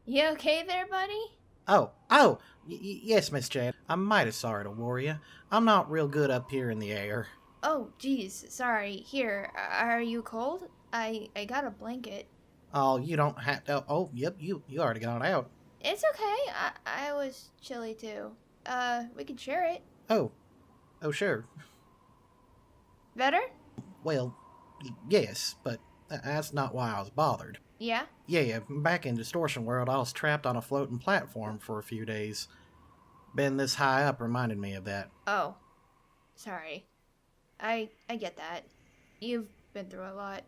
You okay there, buddy? Yes, Miss Jade. I'm mighty sorry to worry you. I'm not real good up here in the air. Oh, geez, sorry. Here, are you cold? I got a blanket. Oh, you don't have to. Oh, yep, you already got it out. It's okay. I was chilly too. We can share it. Oh, sure. Better? Well, yes, but that's not why I was bothered. Yeah? Yeah, back in Distortion World, I was trapped on a floating platform for a few days. Being this high up reminded me of that. Oh. Sorry. I get that. You've been through a lot.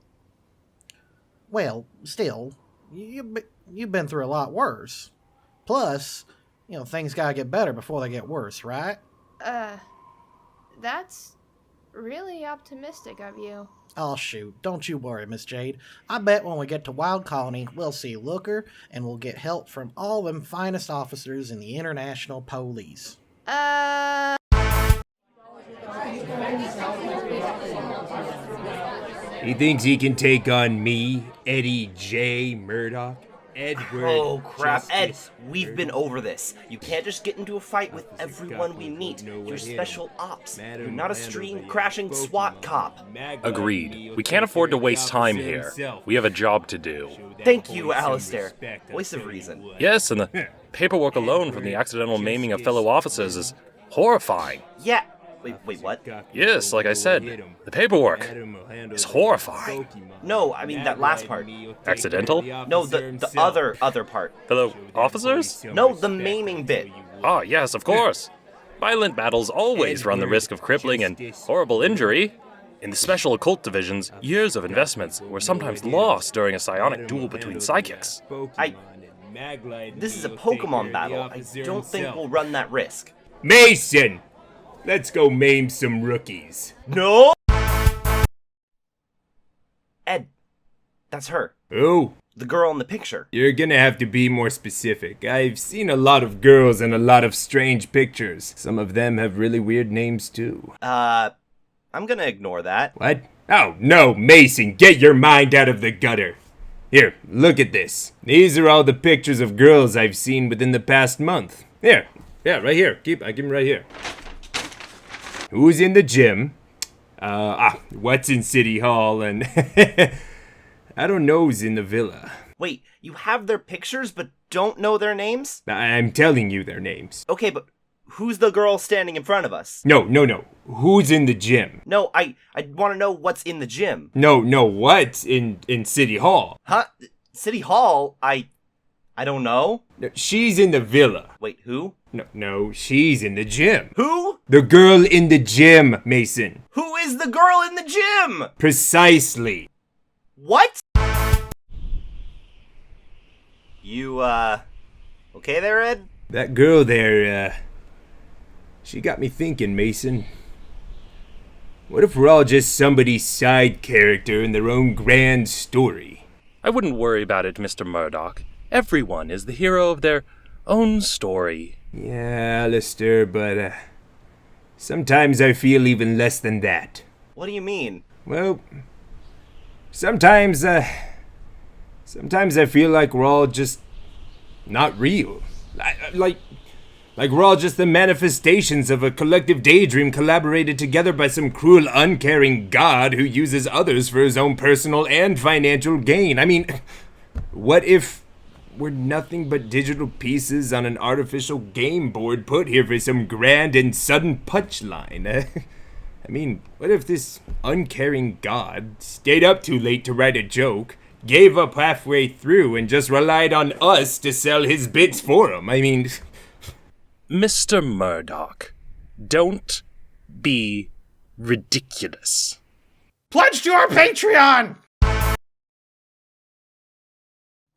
Well, still, you've been through a lot worse. Plus, things gotta get better before they get worse, right? That's really optimistic of you. Oh, shoot. Don't you worry, Miss Jade. I bet when we get to Wild Colony, we'll see Looker, and we'll get help from all them finest officers in the International Police. He thinks he can take on me, Eddie J. Murdoch? Edward. Oh crap, Ed, Justice we've been over this. You can't just get into a fight with everyone we meet. You're special ops. You're not a stream-crashing SWAT cop. Agreed. We can't afford to waste time here. We have a job to do. Thank you, Alistair. Voice of reason. Yes, and the paperwork alone from the accidental maiming of fellow officers is horrifying. Yeah. Wait, what? Yes, like I said, the paperwork is horrifying. No, I mean that last part. Accidental? No, the other part. Fellow officers? No, the maiming bit. Ah, yes, of course. Violent battles always run the risk of crippling and horrible injury. In the special occult divisions, years of investments were sometimes lost during a psionic duel between psychics. This is a Pokemon battle. I don't think we'll run that risk. Mason! Let's go maim some rookies. No! Ed, that's her. Oh? The girl in the picture. You're gonna have to be more specific. I've seen a lot of girls and a lot of strange pictures. Some of them have really weird names too. I'm gonna ignore that. What? Oh, no, Mason, get your mind out of the gutter. Here, look at this. These are all the pictures of girls I've seen within the past month. Here. Yeah, right here. I keep them right here. Who's in the gym? What's in City Hall? And I don't know who's in the villa. Wait, you have their pictures but don't know their names? I'm telling you their names. Okay, but who's the girl standing in front of us? No. Who's in the gym? No, I want to know what's in the gym. No, what's in City Hall? Huh? City Hall? I don't know. No, she's in the villa. Wait, who? No, she's in the gym. Who? The girl in the gym, Mason. Who is the girl in the gym? Precisely. What? You, okay there, Ed? That girl there, she got me thinking, Mason. What if we're all just somebody's side character in their own grand story? I wouldn't worry about it, Mr. Murdoch. Everyone is the hero of their own story. Yeah, Alistair, but, sometimes I feel even less than that. What do you mean? Well, sometimes I feel like we're all just not real. Like we're all just the manifestations of a collective daydream collaborated together by some cruel, uncaring god who uses others for his own personal and financial gain. I mean, what if we're nothing but digital pieces on an artificial game board put here for some grand and sudden punchline? I mean, what if this uncaring god stayed up too late to write a joke, gave up halfway through, and just relied on us to sell his bits for him? I mean... Mr. Murdoch, don't be ridiculous. Pledge to our Patreon!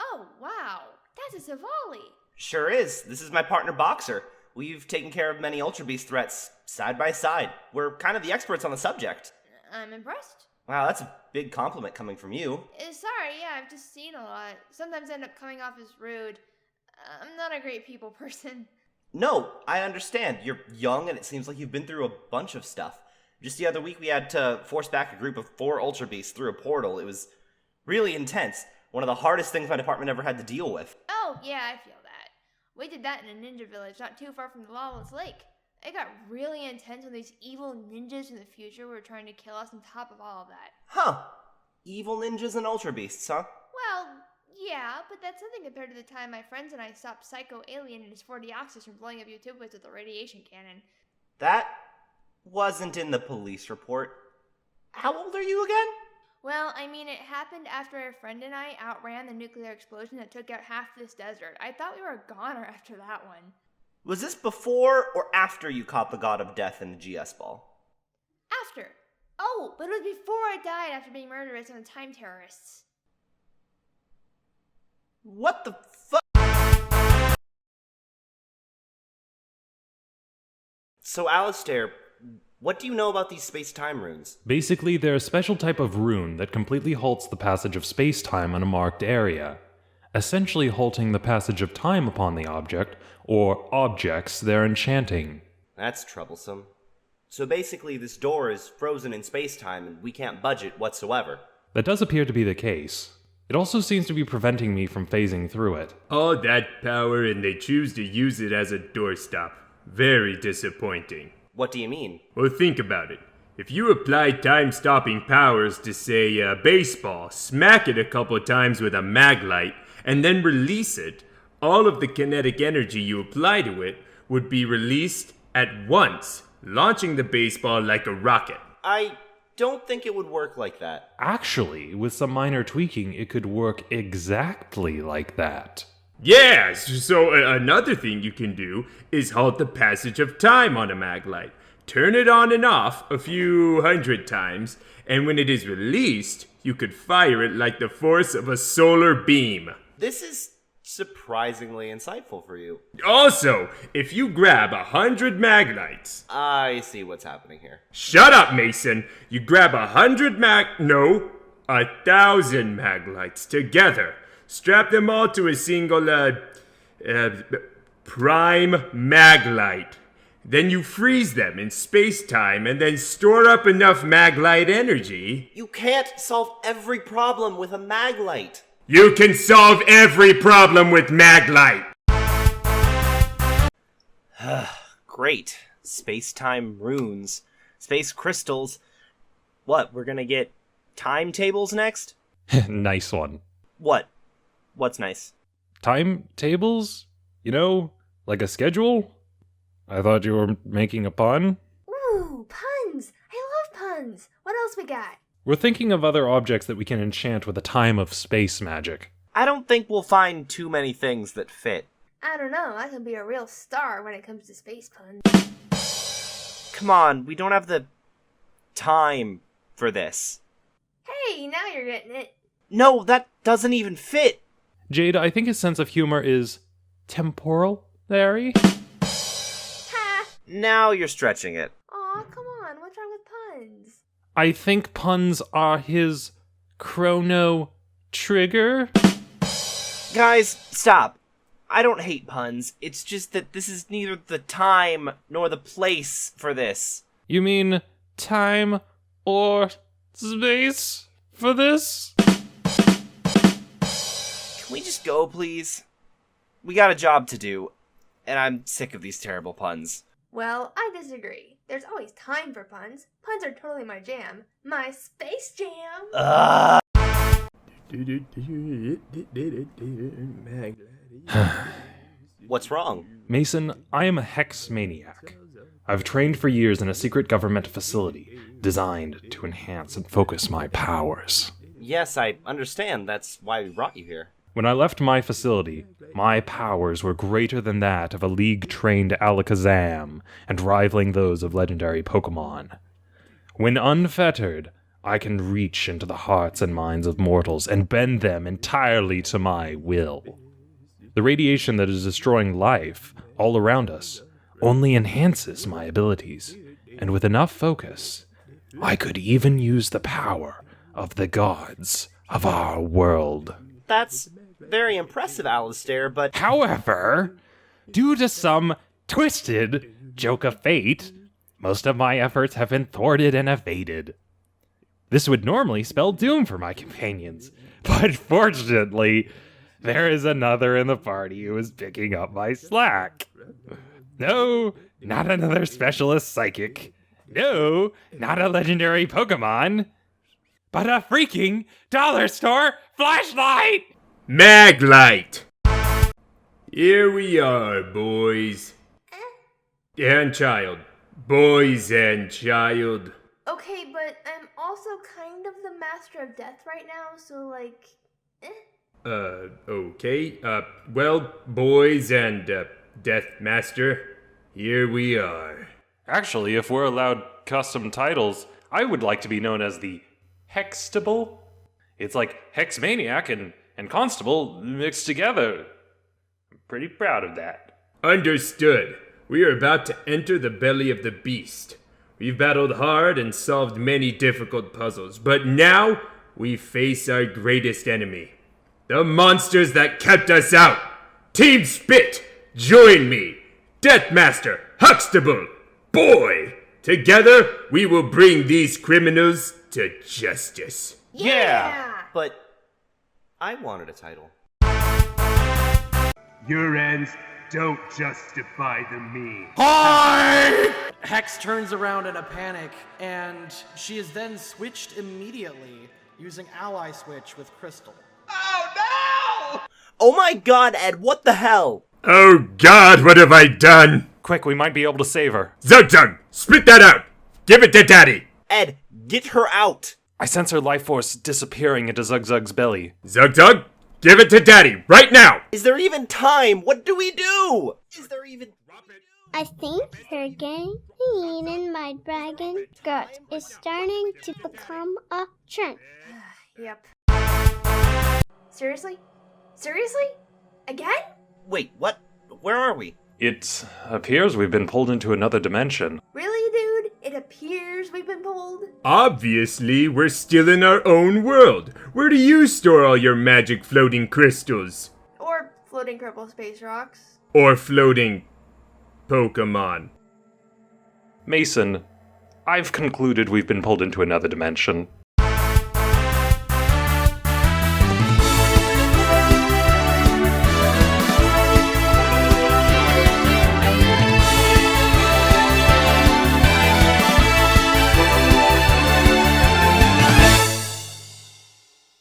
Oh, wow. That's a Savali. Sure is. This is my partner, Boxer. We've taken care of many Ultra Beast threats side by side. We're kind of the experts on the subject. I'm impressed. Wow, that's a big compliment coming from you. Sorry, yeah, I've just seen a lot. Sometimes end up coming off as rude. I'm not a great people person. No, I understand. You're young and it seems like you've been through a bunch of stuff. Just the other week we had to force back a group of 4 Ultra Beasts through a portal. It was really intense. One of the hardest things my department ever had to deal with. Oh, yeah, I feel that. We did that in a ninja village not too far from the Lawless Lake. It got really intense when these evil ninjas in the future were trying to kill us on top of all of that. Huh. Evil ninjas and ultra beasts, huh? Well, yeah, but that's nothing compared to the time my friends and I stopped Psycho Alien and his 4D from blowing up Utopias with a radiation cannon. That wasn't in the police report. How old are you again? Well, I mean, it happened after a friend and I outran the nuclear explosion that took out half this desert. I thought we were a goner after that one. Was this before or after you caught the god of death in the GS ball? After. Oh, but it was before I died after being murdered by some time terrorists. What the fuck? So, Alistair, what do you know about these space-time runes? Basically, they're a special type of rune that completely halts the passage of space-time in a marked area, essentially halting the passage of time upon the object, or objects they're enchanting. That's troublesome. So basically, this door is frozen in space-time and we can't budge it whatsoever. That does appear to be the case. It also seems to be preventing me from phasing through it. All that power and they choose to use it as a doorstop. Very disappointing. What do you mean? Well, think about it. If you apply time-stopping powers to, say, a baseball, smack it a couple times with a mag light, and then release it, all of the kinetic energy you apply to it would be released at once, launching the baseball like a rocket. I don't think it would work like that. Actually, with some minor tweaking, it could work exactly like that. Yeah, so another thing you can do is halt the passage of time on a mag light. Turn it on and off a few hundred times, and when it is released, you could fire it like the force of a solar beam. This is surprisingly insightful for you. Also, if you grab 100 mag lights... I see what's happening here. Shut up, Mason! You grab 1,000 mag lights together. Strap them all to a single, prime mag light. Then you freeze them in space-time and then store up enough mag light energy. You can't solve every problem with a mag light. You can solve every problem with mag light. Great. Space-time runes. Space crystals. What, we're gonna get timetables next? Nice one. What? What's nice? Timetables? You know, like a schedule? I thought you were making a pun. Ooh, puns! I love puns! What else we got? We're thinking of other objects that we can enchant with a time of space magic. I don't think we'll find too many things that fit. I don't know, I can be a real star when it comes to space puns. Come on, we don't have the time for this. Hey, now you're getting it. No, that doesn't even fit. Jade, I think his sense of humor is temporal, Larry. Ha! Now you're stretching it. Aw, come on, what's wrong with puns? I think puns are his chrono trigger. Guys, stop. I don't hate puns. It's just that this is neither the time nor the place for this. You mean time or space for this? Can we just go, please? We got a job to do, and I'm sick of these terrible puns. Well, I disagree. There's always time for puns. Puns are totally my jam. My space jam! What's wrong? Mason, I am a hex maniac. I've trained for years in a secret government facility designed to enhance and focus my powers. Yes, I understand. That's why we brought you here. When I left my facility, my powers were greater than that of a League-trained Alakazam and rivaling those of legendary Pokemon. When unfettered, I can reach into the hearts and minds of mortals and bend them entirely to my will. The radiation that is destroying life all around us only enhances my abilities, and with enough focus, I could even use the power of the gods of our world. That's very impressive, Alistair, but... However, due to some twisted joke of fate, most of my efforts have been thwarted and evaded. This would normally spell doom for my companions, But fortunately, there is another in the party who is picking up my slack. No, not another specialist psychic. No, not a legendary Pokemon. But a freaking dollar store flashlight! Maglite! Here we are, boys. And child. Boys and child. Okay, but I'm also kind of the master of death right now, so like, Okay. Well, boys and, Death Master, here we are. Actually, if we're allowed custom titles, I would like to be known as the Hextable. It's like Hex Maniac and Constable mixed together. I'm pretty proud of that. Understood. We are about to enter the belly of the beast. We've battled hard and solved many difficult puzzles, but now we face our greatest enemy. The monsters that kept us out. Team Spit, join me. Deathmaster, Huxtable, Boy. Together, we will bring these criminals to justice. yeah! But I wanted a title. Your ends don't justify the means. Hex turns around in a panic, and she is then switched immediately using Ally Switch with Crystal. Oh my god, Ed, what the hell? Oh God, what have I done? Quick, we might be able to save her. Zug, spit that out. Give it to Daddy. Ed, get her out! I sense her life force disappearing into Zug's belly. Zug, give it to Daddy right now. Is there even time? What do we do? Is there even... I think her getting in my dragon gut is starting to become a trend. Yep. Seriously? Seriously? Again? Wait, what? Where are we? It appears we've been pulled into another dimension. Really, dude? It appears we've been pulled? Obviously, we're still in our own world. Where do you store all your magic floating crystals? Or floating purple space rocks? Or floating Pokemon? Mason, I've concluded we've been pulled into another dimension.